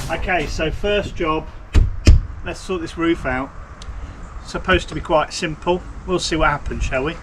Okay, so first job, let's sort this roof out. It's supposed to be quite simple. We'll see what happens, shall we?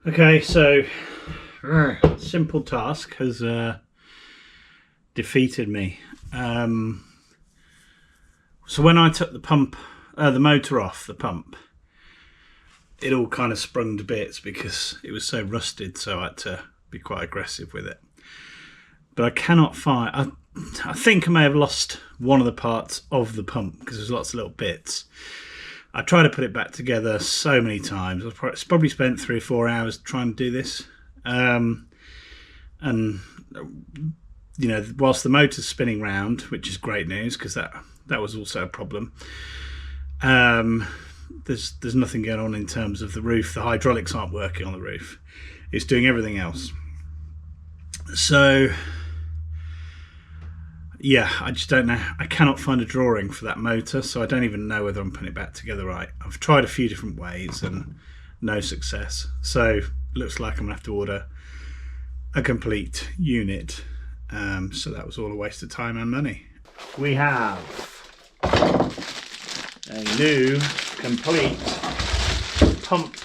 Okay, so simple task has defeated me. So when I took the motor off the pump, it all kind of sprung to bits because it was so rusted, so I had to be quite aggressive with it. But I cannot find, I think I may have lost one of the parts of the pump because there's lots of little bits. I tried to put it back together so many times. I've probably spent 3 or 4 hours trying to do this. And, you know, whilst the motor's spinning round, which is great news because that was also a problem, there's nothing going on in terms of the roof. The hydraulics aren't working on the roof. It's doing everything else. So, yeah, I just don't know. I cannot find a drawing for that motor, so I don't even know whether I'm putting it back together right. I've tried a few different ways and no success. So looks like I'm gonna have to order a complete unit. So that was all a waste of time and money. We have a new complete pump,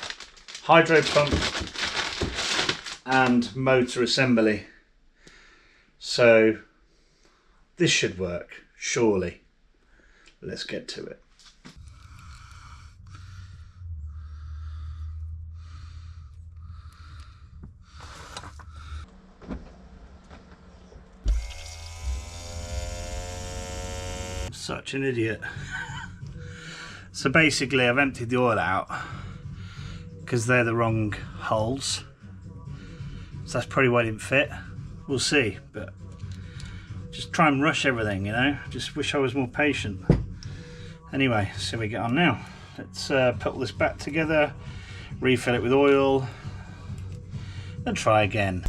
hydro pump and motor assembly. So this should work, surely. Let's get to it. Such an idiot. So basically I've emptied the oil out because they're the wrong holes. So that's probably why it didn't fit. We'll see, but just try and rush everything, you know. Just wish I was more patient. Anyway, so we get on now. Let's put all this back together, refill it with oil, and try again.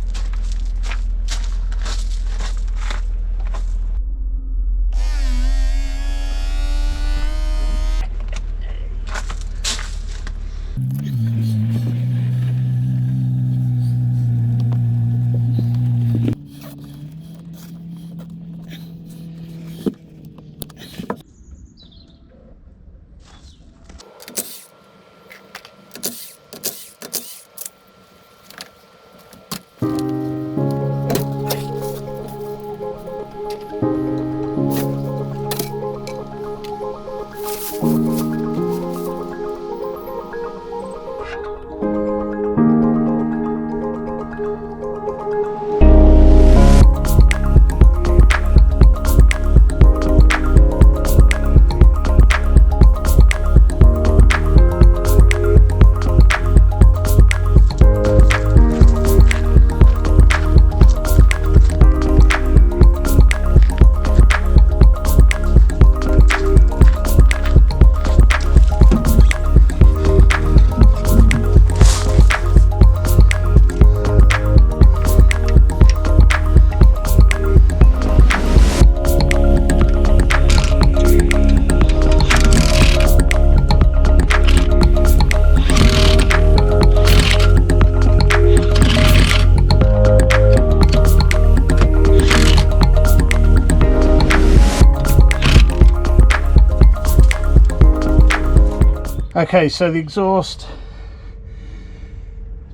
Okay, so the exhaust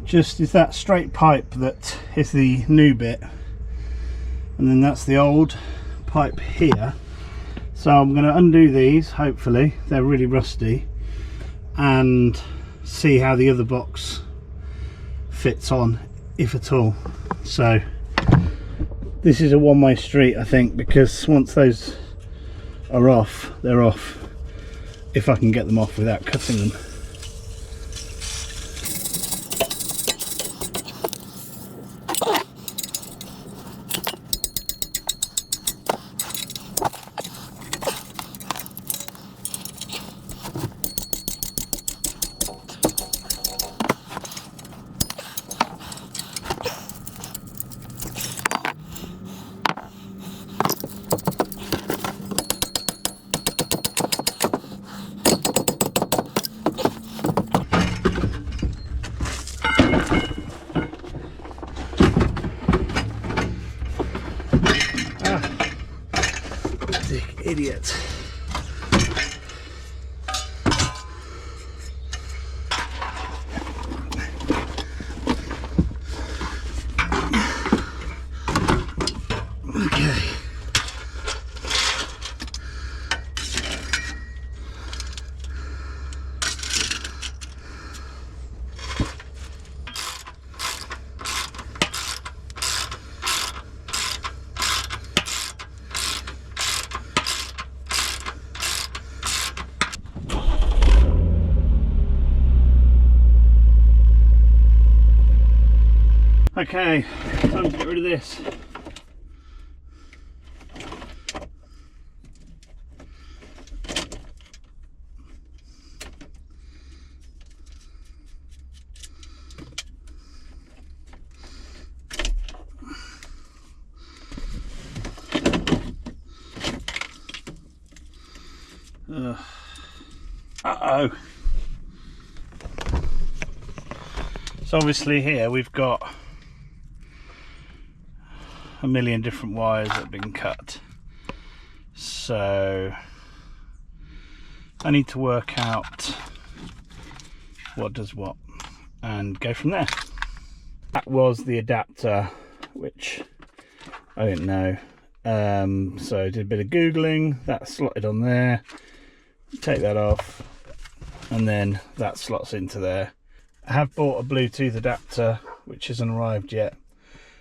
just is that straight pipe that is the new bit, and then that's the old pipe here. So I'm going to undo these, hopefully they're really rusty, and see how the other box fits on, if at all. So this is a one-way street, I think, because once those are off, they're off, if I can get them off without cutting them. Idiot. Okay. Okay, time to get rid of this. Uh-oh. So obviously here we've got a million different wires that have been cut, so I need to work out what does what and go from there. That was the adapter, which I didn't know, so I did a bit of googling. That slotted on there, take that off, and then that slots into there. I have bought a Bluetooth adapter which hasn't arrived yet,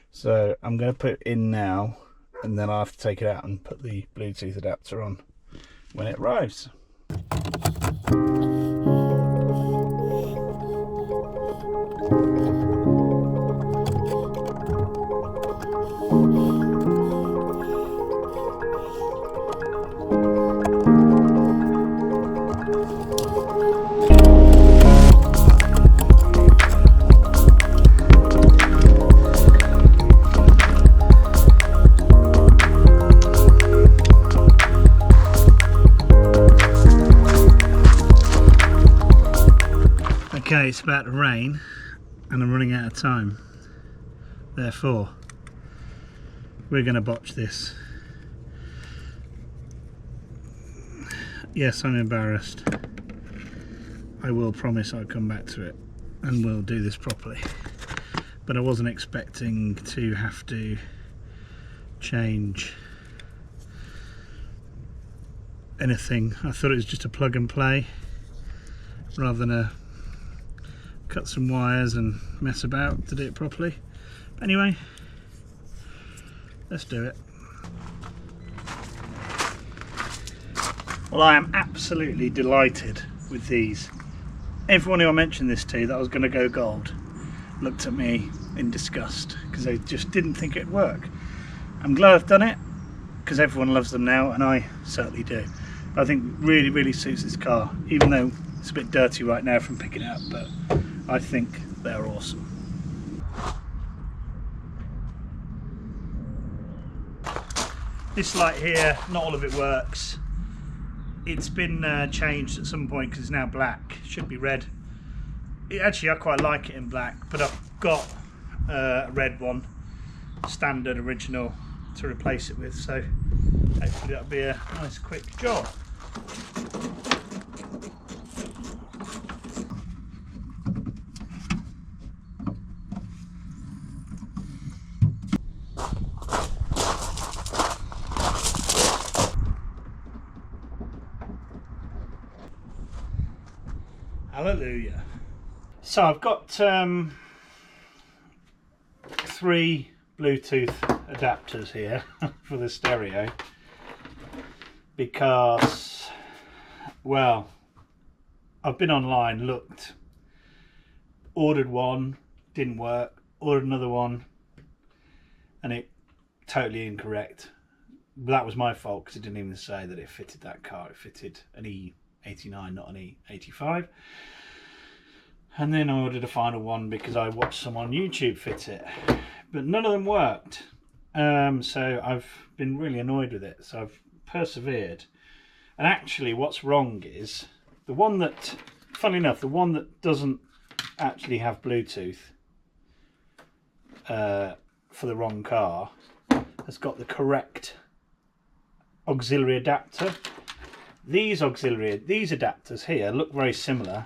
so I'm going to put it in now, and then I'll have to take it out and put the Bluetooth adapter on when it arrives. Okay, it's about to rain and I'm running out of time. Therefore, we're going to botch this. Yes, I'm embarrassed. I will promise I'll come back to it and we'll do this properly. But I wasn't expecting to have to change anything. I thought it was just a plug and play rather than a cut some wires and mess about to do it properly. Anyway, let's do it. Well, I am absolutely delighted with these. Everyone who I mentioned this to that I was going to go gold looked at me in disgust because they just didn't think it'd work. I'm glad I've done it because everyone loves them now, and I certainly do. But I think it really suits this car, even though it's a bit dirty right now from picking it up, but I think they're awesome. This light here, not all of it works. It's been changed at some point because it's now black. It should be red. Actually, I quite like it in black, but I've got a red one, standard original, to replace it with, so hopefully that'll be a nice quick job. Hallelujah. So I've got 3 Bluetooth adapters here for the stereo because, well, I've been online, looked, ordered one, didn't work, ordered another one, and it totally incorrect. But that was my fault because it didn't even say that it fitted that car. It fitted an E89, not an E85. And then I ordered a final one because I watched someone on YouTube fit it, but none of them worked. So I've been really annoyed with it. So I've persevered. And actually what's wrong is the one that, funnily enough, the one that doesn't actually have Bluetooth for the wrong car has got the correct auxiliary adapter. These adapters here look very similar,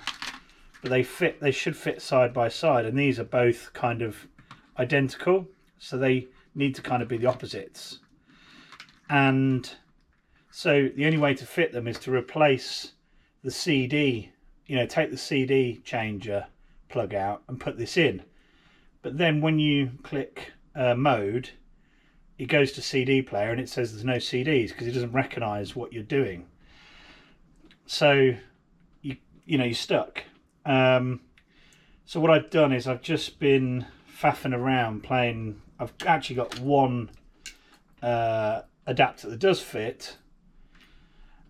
but they should fit side by side, and these are both kind of identical, so they need to kind of be the opposites. And so the only way to fit them is to replace the CD, you know, take the CD changer plug out and put this in. But then when you click mode, it goes to CD player and it says there's no CDs because it doesn't recognize what you're doing. So you're stuck. So what I've done is I've just been faffing around playing. I've actually got one adapter that does fit,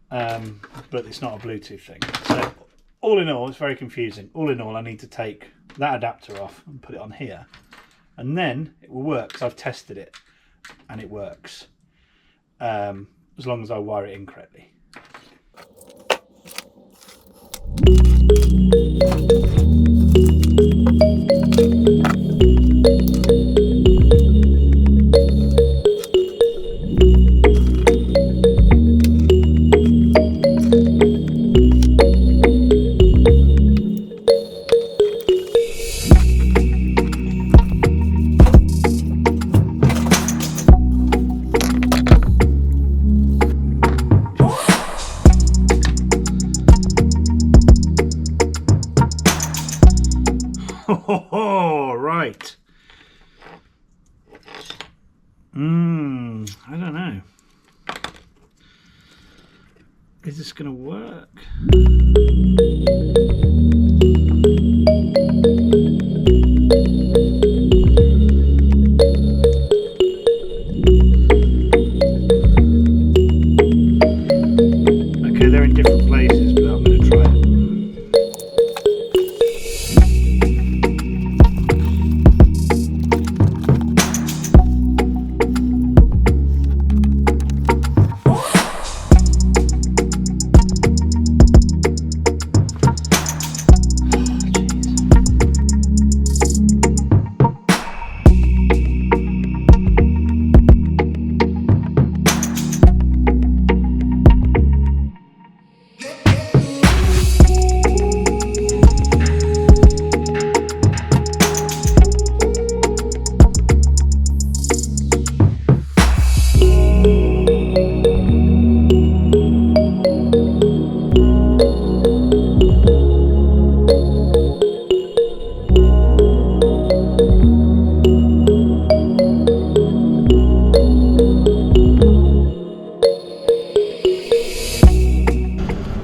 but it's not a Bluetooth thing. So all in all, it's very confusing. All in all, I need to take that adapter off and put it on here, and then it will work because I've tested it and it works, as long as I wire it in correctly. Oh, right. I don't know. Is this going to work? Okay, they're in different places, but I'm going to try it.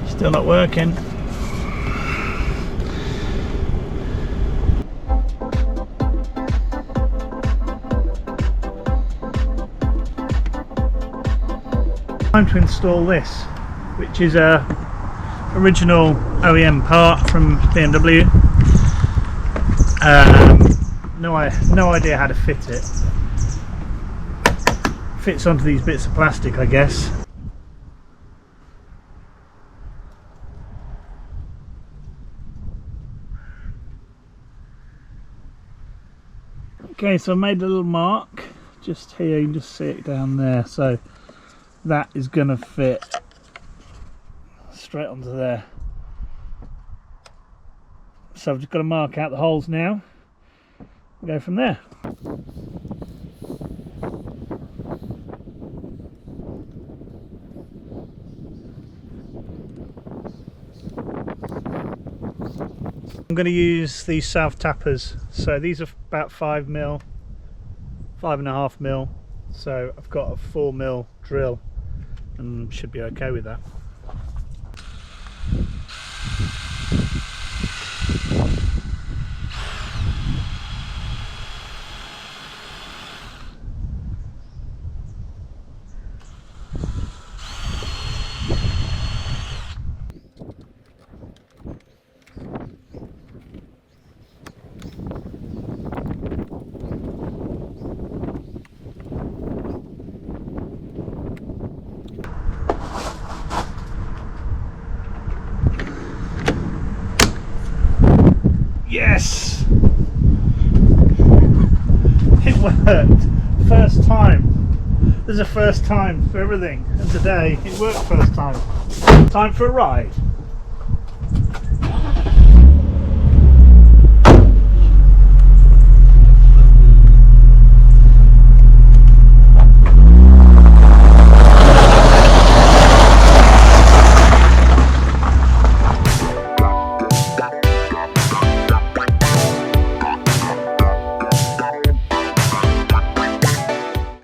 Still not working. Time to install this, which is a original OEM part from BMW. No idea how to fit it. Fits onto these bits of plastic, I guess. Okay, so I made a little mark just here. You can just see it down there. So that is going to fit straight onto there. So I've just got to mark out the holes now. We'll go from there. I'm going to use these south tappers. So these are about 5mm, 5.5mm. So I've got a 4mm drill and should be okay with that. Yes! It worked! First time! There's a first time for everything, and today it worked first time. Time for a ride.